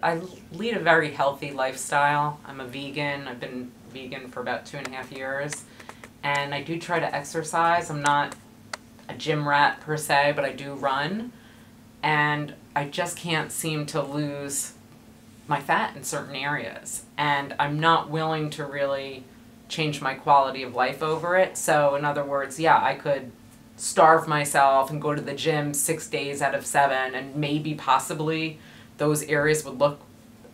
I lead a very healthy lifestyle. I'm a vegan. I've been vegan for about 2.5 years. And I do try to exercise. I'm not a gym rat per se, but I do run. And I just can't seem to lose my fat in certain areas. And I'm not willing to really change my quality of life over it. So in other words, yeah, I could starve myself and go to the gym 6 days out of 7 and maybe possibly those areas would look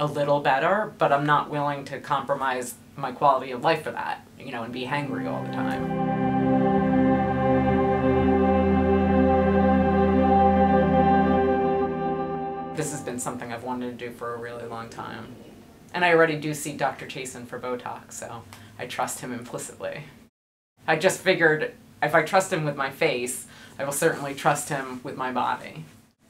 a little better, but I'm not willing to compromise my quality of life for that, and be hangry all the time. This has been something I've wanted to do for a really long time. And I already do see Dr. Chasin for Botox, so I trust him implicitly. I just figured if I trust him with my face, I will certainly trust him with my body.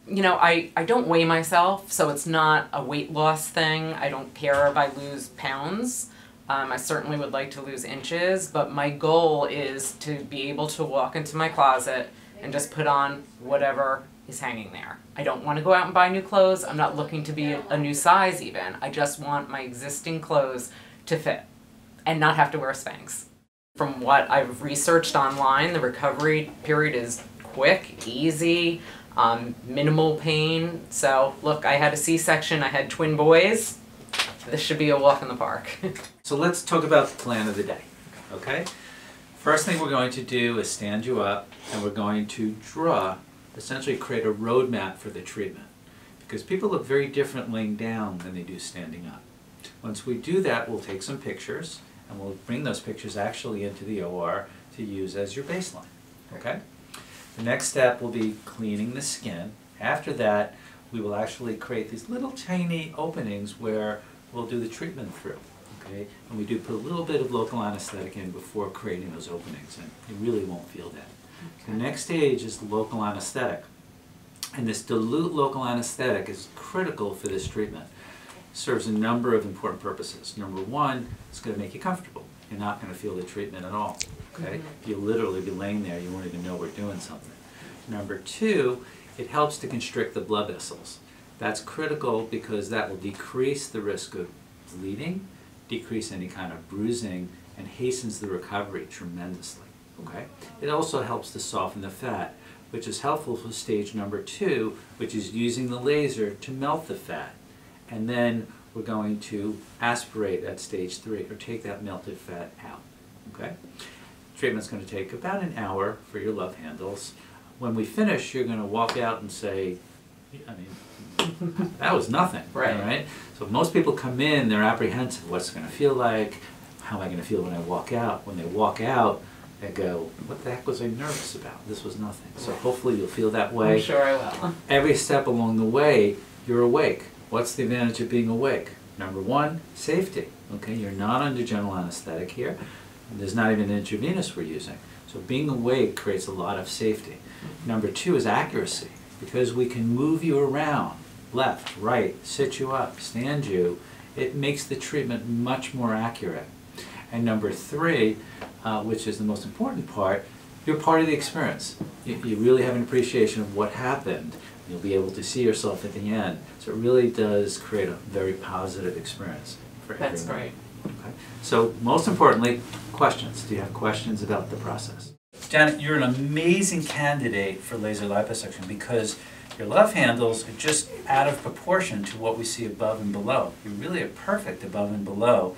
I don't weigh myself, so it's not a weight loss thing. I don't care if I lose pounds. I certainly would like to lose inches, but my goal is to be able to walk into my closet and just put on whatever is hanging there. I don't want to go out and buy new clothes. I'm not looking to be a new size even. I just want my existing clothes to fit and not have to wear Spanx. From what I've researched online, the recovery period is quick, easy, minimal pain. So look, I had a C-section, I had twin boys. This should be a walk in the park. So let's talk about the plan of the day, okay? First thing we're going to do is stand you up and we're going to essentially create a roadmap for the treatment. Because people look very different laying down than they do standing up. Once we do that, we'll take some pictures and we'll bring those pictures actually into the OR to use as your baseline, okay? The next step will be cleaning the skin. After that, we will actually create these little tiny openings where we'll do the treatment through, okay? And we do put a little bit of local anesthetic in before creating those openings, and you really won't feel that. Okay. The next stage is the local anesthetic. And this dilute local anesthetic is critical for this treatment. It serves a number of important purposes. Number one, it's going to make you comfortable. You're not going to feel the treatment at all. Okay? You'll literally be laying there, you won't even know we're doing something. Number two, it helps to constrict the blood vessels. That's critical because that will decrease the risk of bleeding, decrease any kind of bruising, and hastens the recovery tremendously. Okay? It also helps to soften the fat, which is helpful for stage number 2, which is using the laser to melt the fat. And then we're going to aspirate at stage 3, or take that melted fat out. Okay? Treatment's going to take about an hour for your love handles. When we finish, you're going to walk out and say, that was nothing, right? So most people come in, they're apprehensive. What's it going to feel like? How am I going to feel when I walk out? When they walk out, they go, what the heck was I nervous about? This was nothing. So hopefully you'll feel that way. I'm sure I will. Every step along the way, you're awake. What's the advantage of being awake? Number one, safety. Okay, you're not under general anesthetic here. There's not even intravenous we're using. So being awake creates a lot of safety. Number two is accuracy. Because we can move you around, left, right, sit you up, stand you, it makes the treatment much more accurate. And number three, which is the most important part, you're part of the experience. You really have an appreciation of what happened. You'll be able to see yourself at the end. So it really does create a very positive experience for everyone. That's great. Okay. So most importantly, questions. Do you have questions about the process? Janet, you're an amazing candidate for laser liposuction because your love handles are just out of proportion to what we see above and below. You really are perfect above and below,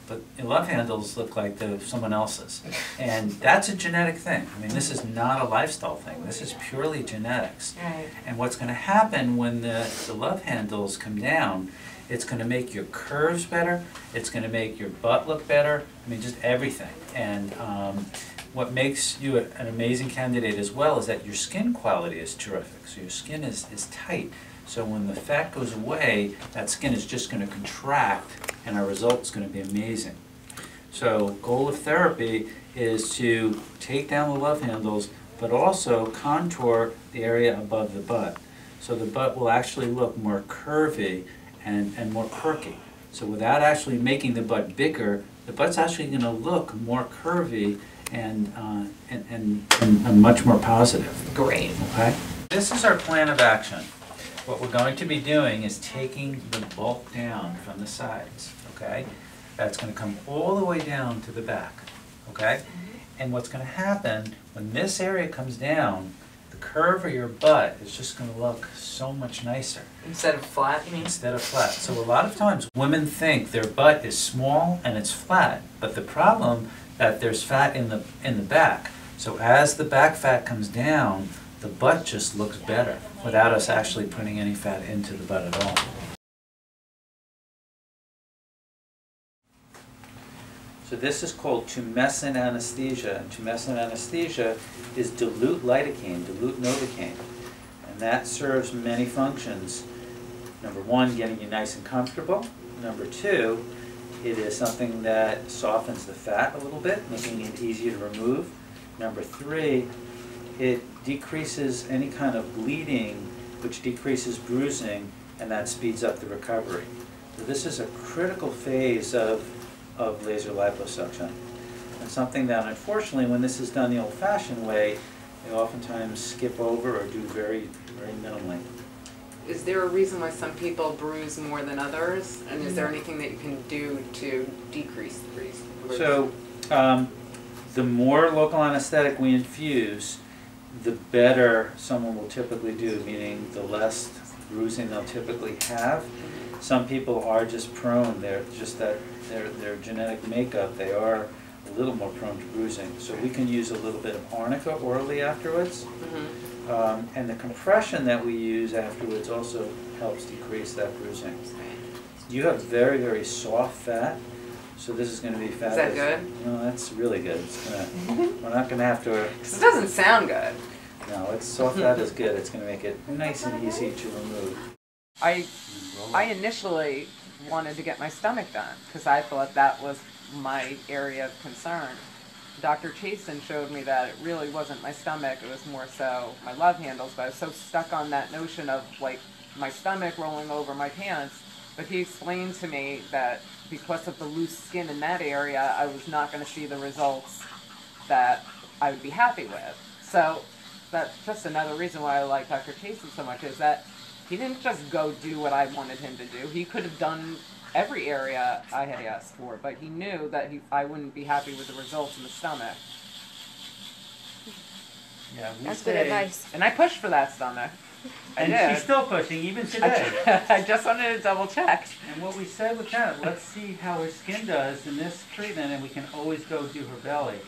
but your love handles look like someone else's. And that's a genetic thing. I mean, this is not a lifestyle thing. This is purely genetics. Right. And what's going to happen when the love handles come down, it's going to make your curves better. It's going to make your butt look better. I mean, just everything. And what makes you an amazing candidate as well is that your skin quality is terrific. So your skin is tight. So when the fat goes away, that skin is just going to contract and our result is going to be amazing. So goal of therapy is to take down the love handles but also contour the area above the butt. So the butt will actually look more curvy and more perky. So without actually making the butt bigger, the butt's actually going to look more curvy and much more positive. Great. Okay? This is our plan of action. what we're going to be doing is taking the bulk down from the sides, okay? That's going to come all the way down to the back, okay? And what's going to happen when this area comes down, the curve of your butt is just going to look so much nicer. Instead of flat, you mean? Instead of flat. So a lot of times women think their butt is small and it's flat, but the problem that there's fat in the back. So as the back fat comes down, the butt just looks better without us actually putting any fat into the butt at all. So this is called Tumescent Anesthesia, and Tumescent Anesthesia is dilute lidocaine, dilute novocaine, and that serves many functions. Number one, getting you nice and comfortable. Number two, it is something that softens the fat a little bit, making it easier to remove. Number three, it decreases any kind of bleeding, which decreases bruising, and that speeds up the recovery. So this is a critical phase of laser liposuction. And something that, unfortunately, when this is done the old-fashioned way, they oftentimes skip over or do very, very minimally. Is there a reason why some people bruise more than others? And is there anything that you can do to decrease the bruise? So, the more local anesthetic we infuse, the better someone will typically do, meaning the less bruising they'll typically have. Some people are just prone, they're just that their genetic makeup, they are a little more prone to bruising. So we can use a little bit of arnica orally afterwards. And the compression that we use afterwards also helps decrease that bruising. You have very, very soft fat, so this is going to be fat. Is that good? No, that's really good. It's gonna, we're not going to have to... Because it doesn't sound good. No, it's soft fat is good. It's going to make it nice and easy to remove. I initially wanted to get my stomach done because I thought that was my area of concern. Dr. Chasin showed me that it really wasn't my stomach, it was more so my love handles, but I was so stuck on that notion of like my stomach rolling over my pants. But he explained to me that because of the loose skin in that area, I was not going to see the results that I would be happy with. So that's just another reason why I like Dr. Chasin so much, is that he didn't just go do what I wanted him to do. He could have done every area I had asked for, but he knew that I wouldn't be happy with the results in the stomach. Yeah, That's good advice. And I pushed for that stomach. I And did. she's still pushing, even today. I just wanted to double check. And what we said with that, let's see how her skin does in this treatment, and we can always go do her belly.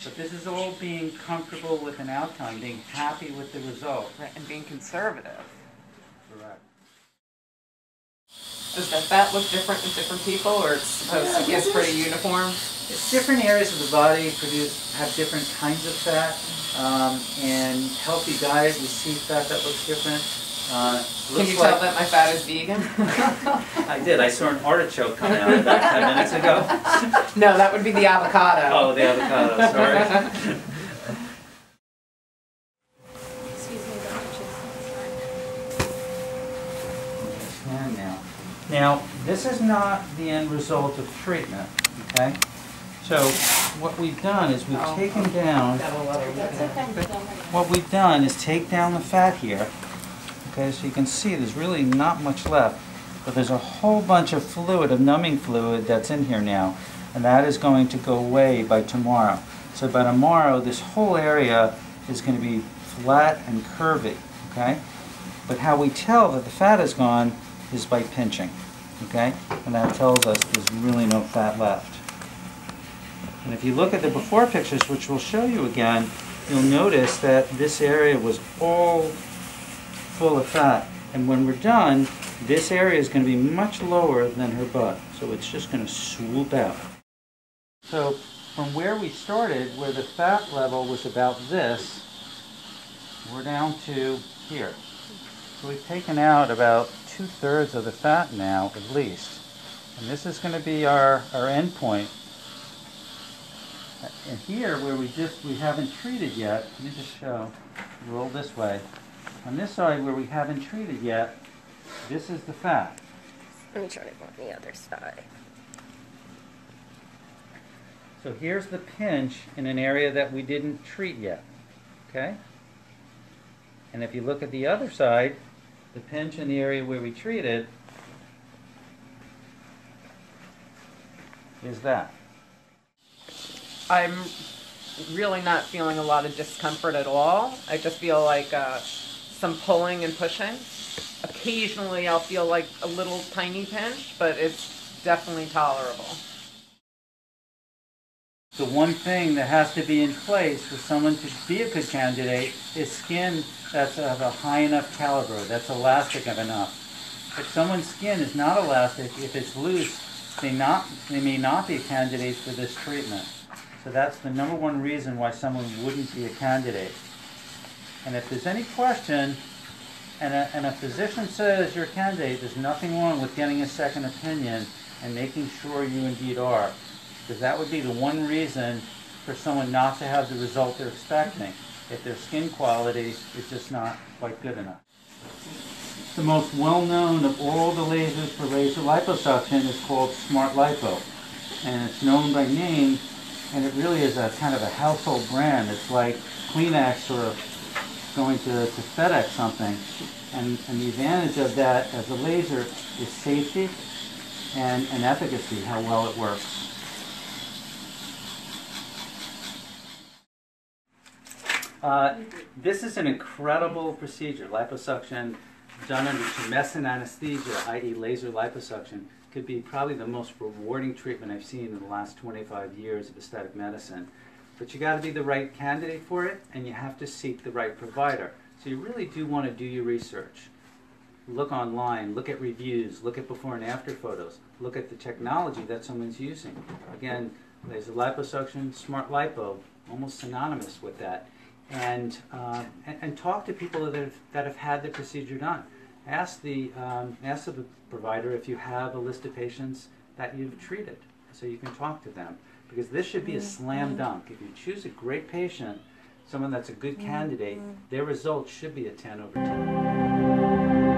But this is all being comfortable with an outcome, being happy with the result. Right, and being conservative. Correct. Does that fat look different in different people, or it's supposed to be pretty uniform? It's different areas of the body have different kinds of fat, and healthy diet, we see fat that looks different. Can you tell that my fat is vegan? I did. I saw an artichoke come out about 10 minutes ago. No, that would be the avocado. Oh, the avocado, sorry. Excuse me, Dr. And now, this is not the end result of treatment, okay? So what we've done is we've taken down, That's okay. what we've done is take down the fat here. Okay, so you can see there's really not much left, but there's a whole bunch of fluid, of numbing fluid that's in here now, and that is going to go away by tomorrow. So by tomorrow, this whole area is going to be flat and curvy, okay? But how we tell that the fat is gone is by pinching, okay? And that tells us there's really no fat left. And if you look at the before pictures, which we'll show you again, you'll notice that this area was all full of fat, and when we're done, this area is going to be much lower than her butt, so it's just going to swoop out. So from where we started, where the fat level was about this, we're down to here. So we've taken out about 2/3 of the fat now, at least, and this is going to be our end point. And here, where we haven't treated yet, let me just show, roll this way. On this side where we haven't treated yet, this is the fat. Let me try it on the other side. So here's the pinch in an area that we didn't treat yet, okay? And if you look at the other side, the pinch in the area where we treated is that. I'm really not feeling a lot of discomfort at all. I just feel like some pulling and pushing. Occasionally I'll feel like a little tiny pinch, but it's definitely tolerable. The one thing that has to be in place for someone to be a good candidate is skin that's of a high enough caliber, that's elastic enough. If someone's skin is not elastic, if it's loose, they may not be a candidate for this treatment. So that's the number one reason why someone wouldn't be a candidate. And if there's any question, and a physician says you're a candidate, there's nothing wrong with getting a second opinion and making sure you indeed are. Because that would be the one reason for someone not to have the result they're expecting, if their skin quality is just not quite good enough. The most well-known of all the lasers for laser liposuction is called Smart Lipo. And it's known by name, and it really is a kind of a household brand. It's like Kleenex or going to FedEx something. And the advantage of that as a laser is safety and efficacy, how well it works. This is an incredible procedure. Liposuction done under Tumescent Anesthesia, i.e. laser liposuction, could be probably the most rewarding treatment I've seen in the last 25 years of aesthetic medicine. But you got to be the right candidate for it, and you have to seek the right provider. So you really do want to do your research. Look online, look at reviews, look at before and after photos, look at the technology that someone's using. Again, laser liposuction, Smart Lipo, almost synonymous with that. And talk to people that have had the procedure done. Ask the provider if you have a list of patients that you've treated, so you can talk to them. Because this should be a slam dunk. If you choose a great patient, someone that's a good candidate, their results should be a 10/10.